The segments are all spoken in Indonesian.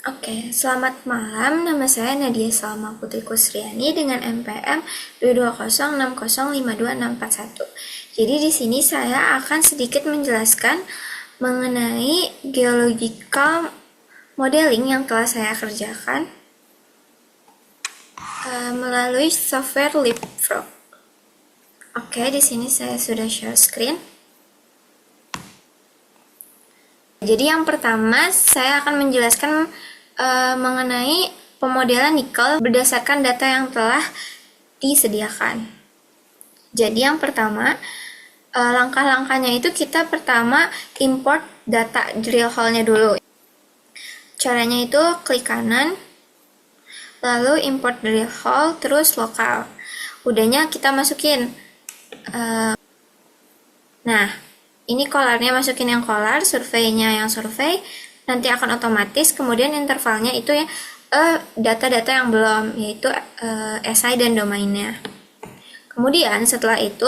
Oke, selamat malam. Nama saya Nadia Salma Putri Kusriani dengan NPM 220605261. Jadi di sini saya akan sedikit menjelaskan mengenai geological modeling yang telah saya kerjakan melalui software Leapfrog. Oke, di sini saya sudah share screen. Jadi yang pertama saya akan menjelaskan mengenai pemodelan nikel berdasarkan data yang telah disediakan. Jadi yang pertama, langkah-langkahnya itu kita pertama import data drill hole-nya dulu. Caranya itu klik kanan, lalu import drill hole, terus lokal. Udahnya kita masukin. Nah, ini kolarnya masukin yang kolar, surveinya yang survei, nanti akan otomatis, kemudian intervalnya itu ya data-data yang belum, yaitu SI dan domainnya. Kemudian setelah itu,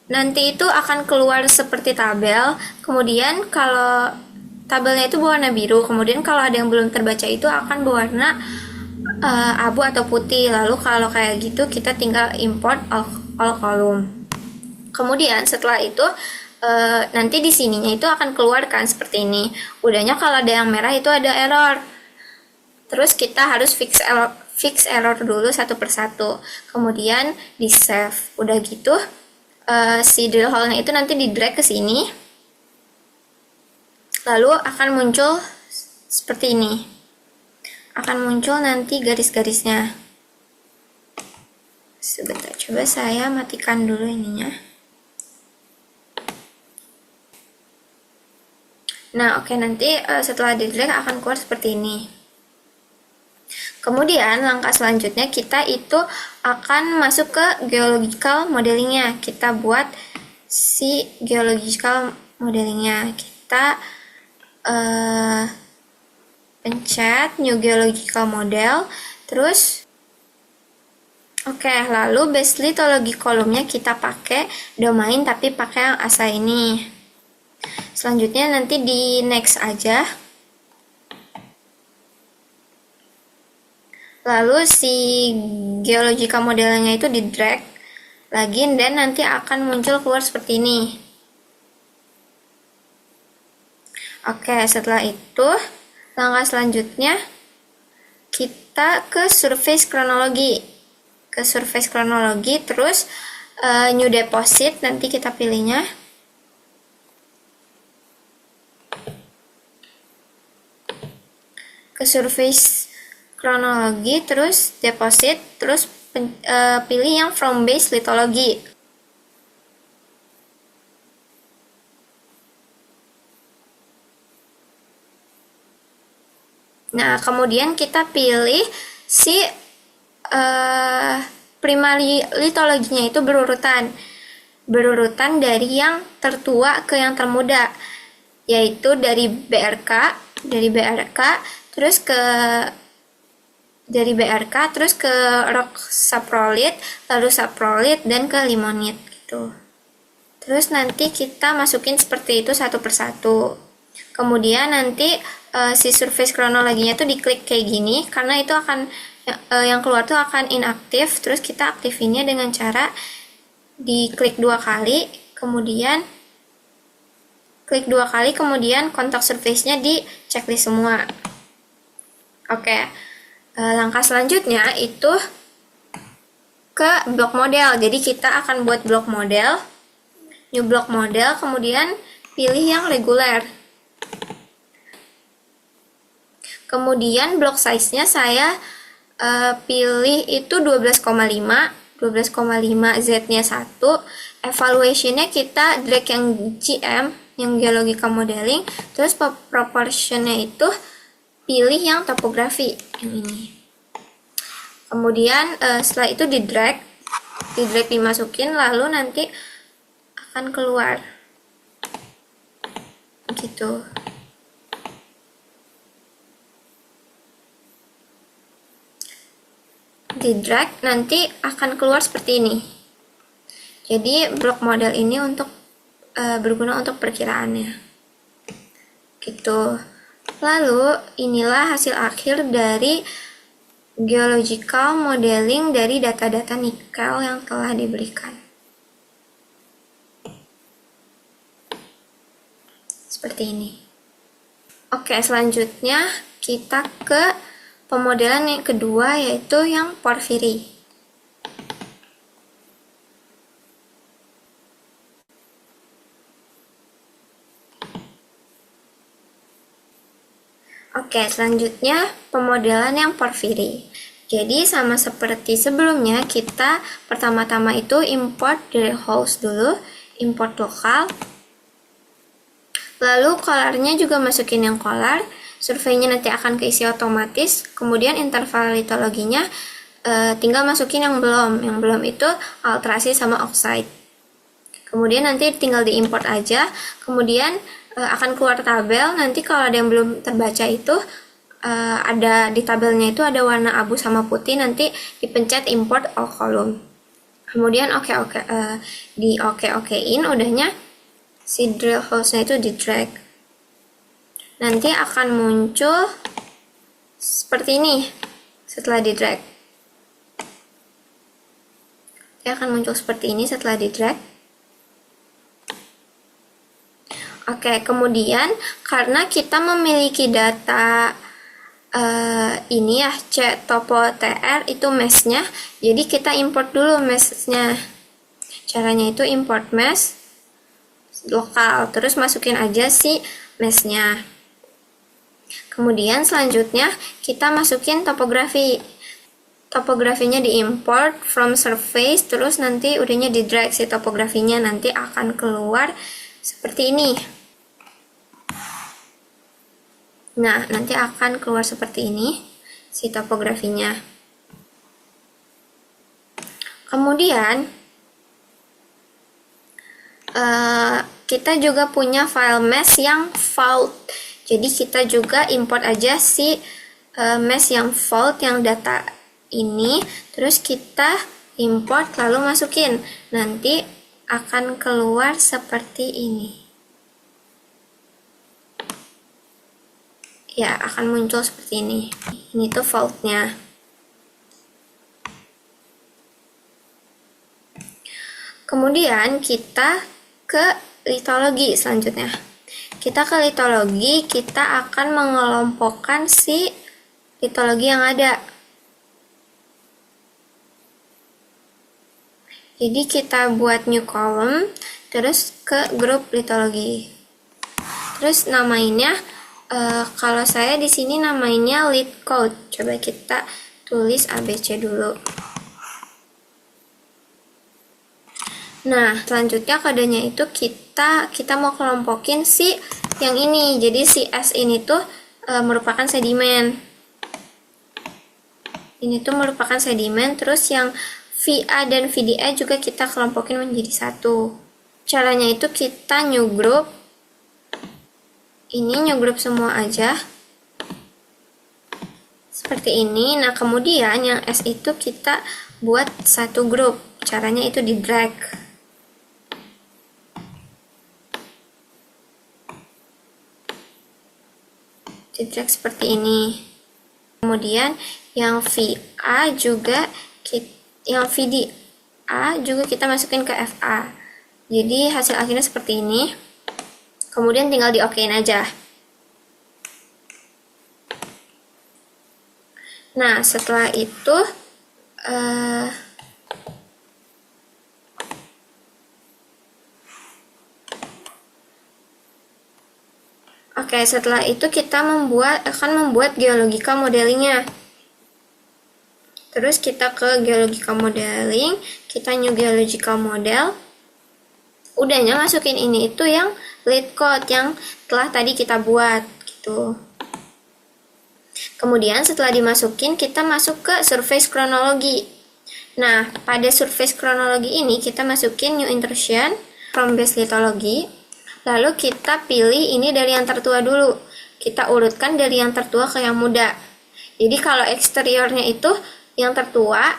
nanti itu akan keluar seperti tabel, kemudian kalau tabelnya itu berwarna biru, kemudian kalau ada yang belum terbaca itu akan berwarna abu atau putih, lalu kalau kayak gitu kita tinggal import all column. Kemudian setelah itu nanti di sininya itu akan keluarkan seperti ini. Udahnya kalau ada yang merah itu ada error. Terus kita harus fix error dulu satu persatu. Kemudian di save. Udah gitu si drill hole-nya itu nanti di drag ke sini. Lalu akan muncul seperti ini. Akan muncul nanti garis-garisnya. Sebentar, coba saya matikan dulu ininya. Nah, oke, nanti setelah di drag akan keluar seperti ini. Kemudian langkah selanjutnya kita itu akan masuk ke geological modelingnya. Kita buat si geological modelingnya. Kita pencet new geological model. Terus oke, lalu base lithology kolomnya kita pakai domain tapi pakai yang ASA ini. Selanjutnya nanti di next aja. Lalu si geological modelnya itu di drag lagi dan nanti akan muncul keluar seperti ini. Oke, setelah itu langkah selanjutnya kita ke surface kronologi. Ke surface kronologi terus new deposit nanti kita pilihnya. Ke surface kronologi, terus deposit, terus pilih yang from base lithology. Nah, kemudian kita pilih si primary lithology-nya itu berurutan dari yang tertua ke yang termuda, yaitu dari BRK, terus ke rock saprolite, lalu saprolite dan ke limonite gitu. Terus nanti kita masukin seperti itu satu persatu. Kemudian nanti si surface kronologinya tuh diklik kayak gini karena itu akan yang keluar tuh akan inaktif. Terus kita aktifinnya dengan cara diklik 2 kali, kemudian klik 2 kali, kemudian kontak surface-nya di checklist semua. Oke, langkah selanjutnya itu ke block model. Jadi kita akan buat block model, new block model, kemudian pilih yang reguler. Kemudian block size-nya saya pilih itu 12,5 Z-nya 1. Evaluation-nya kita drag yang GM, yang geological modeling, terus proportion-nya itu pilih yang topografi yang ini. Kemudian setelah itu di drag dimasukin, lalu nanti akan keluar gitu. Di drag nanti akan keluar seperti ini. Jadi block model ini untuk berguna untuk perkiraannya gitu. Lalu, inilah hasil akhir dari geological modeling dari data-data nikel yang telah diberikan. Seperti ini. Oke, selanjutnya kita ke pemodelan yang kedua, yaitu yang porfiri. Oke, selanjutnya pemodelan yang porfiri. Jadi sama seperti sebelumnya, kita pertama-tama itu import dari host dulu, import lokal. Lalu colornya juga masukin yang color, surveinya nanti akan keisi otomatis, kemudian interval litologinya tinggal masukin yang belum itu alterasi sama oxide. Kemudian nanti tinggal diimport aja, kemudian akan keluar tabel. Nanti kalau ada yang belum terbaca itu ada di tabelnya itu ada warna abu sama putih, nanti dipencet import all column. Kemudian di okein udahnya si drill hose-nya itu di drag. Nanti akan muncul seperti ini setelah di drag. Dia akan muncul seperti ini setelah di drag. Oke, kemudian karena kita memiliki data ini ya, C topo tr itu mesh-nya, jadi kita import dulu mesh-nya. Caranya itu import mesh lokal, terus masukin aja si mesh-nya. Kemudian selanjutnya kita masukin topografi. Topografinya diimport from surface, terus nanti udahnya di drag si topografinya, nanti akan keluar seperti ini. Nah, nanti akan keluar seperti ini si topografinya. Kemudian kita juga punya file mesh yang fault. Jadi kita juga import aja si mesh yang fault yang data ini, terus kita import lalu masukin. Nanti akan keluar seperti ini. Ya, akan muncul seperti ini. Ini tuh faultnya. Kemudian kita ke litologi selanjutnya. Kita ke litologi, kita akan mengelompokkan si litologi yang ada. Jadi kita buat new column, terus ke grup litologi. Terus namainnya, kalau saya di sini namainnya lead code. Coba kita tulis ABC dulu. Nah, selanjutnya kodenya itu kita mau kelompokin si yang ini. Jadi si S ini tuh merupakan sedimen. Ini tuh merupakan sedimen, terus yang VA dan VDA juga kita kelompokin menjadi satu. Caranya itu kita new group. Ini new group semua aja. Seperti ini. Nah, kemudian yang S itu kita buat satu grup. Caranya itu di drag. Di drag seperti ini. Kemudian yang VA juga yang VDA juga kita masukin ke FA. Jadi hasil akhirnya seperti ini. Kemudian tinggal di okein aja. Nah, setelah itu setelah itu kita akan membuat geological modelingnya. Terus kita ke geological modeling, kita new geological model. Udahnya masukin ini itu yang lead code yang telah tadi kita buat gitu. Kemudian setelah dimasukin, kita masuk ke surface chronology. Nah, pada surface chronology ini kita masukin new intrusion from base lithology. Lalu kita pilih ini dari yang tertua dulu. Kita urutkan dari yang tertua ke yang muda. Jadi kalau eksteriornya itu yang tertua,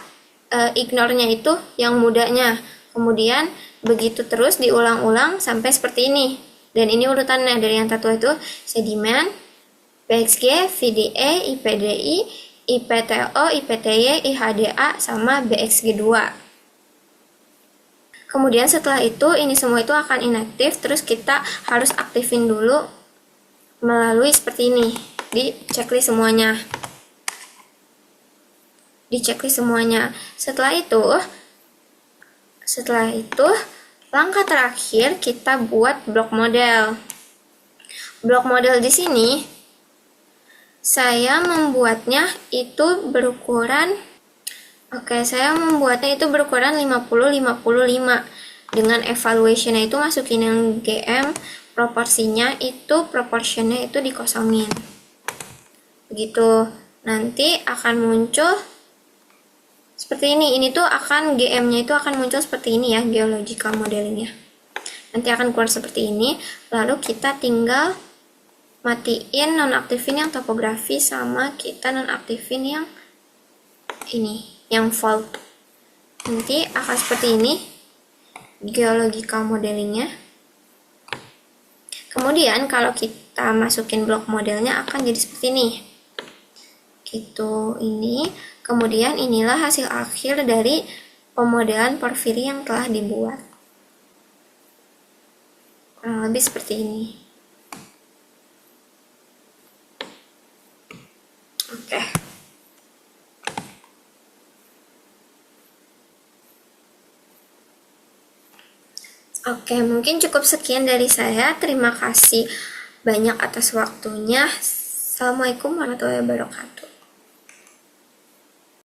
ignore-nya itu yang mudanya. Kemudian begitu terus diulang-ulang sampai seperti ini. Dan ini urutannya dari yang tertua itu sedimen, BXG, VDE, IPDI, IPTO, IPTY, IHDA, sama BXG2. Kemudian setelah itu, ini semua itu akan inaktif, terus kita harus aktifin dulu melalui seperti ini, di checklist semuanya. Setelah itu, langkah terakhir kita buat blok model. Blok model di sini, saya membuatnya itu berukuran 50-55. Dengan evaluation-nya itu masukin yang GM, proporsinya itu dikosongin. Begitu. Nanti akan muncul seperti ini. Ini tuh akan GM-nya itu akan muncul seperti ini ya, geological modelingnya. Nanti akan keluar seperti ini. Lalu kita tinggal matiin nonaktifin yang topografi, sama kita nonaktifin yang ini, yang fault. Nanti akan seperti ini geological modelingnya. Kemudian kalau kita masukin blok modelnya akan jadi seperti ini. Gitu, ini. Kemudian inilah hasil akhir dari pemodelan porfiri yang telah dibuat. Kurang lebih seperti ini. Oke. Oke, mungkin cukup sekian dari saya. Terima kasih banyak atas waktunya. Assalamualaikum warahmatullahi wabarakatuh.